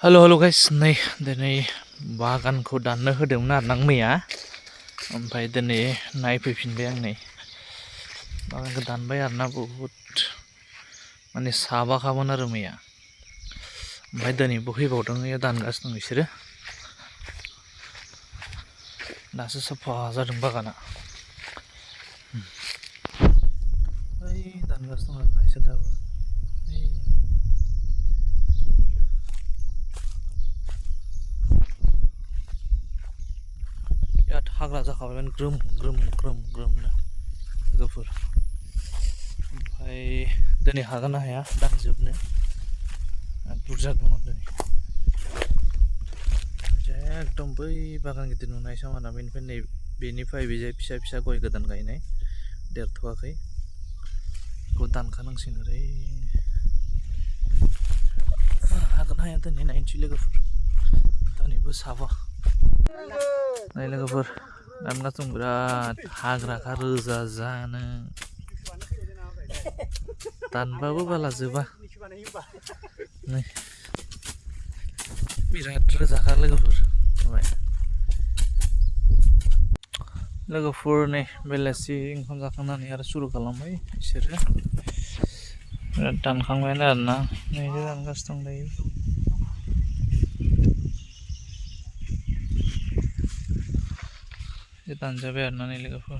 हेल' हेल' guys नै दिनै बागानखौ दाननो होदोंमोन आरो आं मैया ओमफ्राय दिनै नायफैफिनबाय आं नै बागानखौ दानबाय आरोना बहुद माने साबाखामोन आरो मैया ओमफ्राय दिनैबो फैबावदों दानगासिनो दं बिसोरो दासो साफा जादों बागाना ओइ दानगासिनो दं आरोना इसोर दाबो बिराद हाग्रा जाखाबायमोन ग्रोम ग्रोम ग्रोम ग्रोमनो लोगोफोर ओमफ्राय दिनै हागोन ना हाया दानजोबनो बुरजा दङ दिनै एकदम बै बागान गिदिर नुनाय समाना बेनिफ्राय बेजाय फिसा फिसा गय गोदान गायनाय देरथ'वाखै बेखौ दानखानांसिगोन ओरै हागोन हाया दिनै नायनोसै लोगोफोर दिनैबो साबा नै लोगोफोर दानगासिनो दं बिराद हाग्राखा रोजा जानो दानबाबो बाला जोबा नै बिराद रोजाखा लोगोफोर नै बेलासि ओंखाम जाखांनानै आरो सुरु खालामबाय बिसोरो बिराद दानखांबायानो आरोना नै दानगासिनो दं दायो दानजाबाय आरोना नै लोगोफोर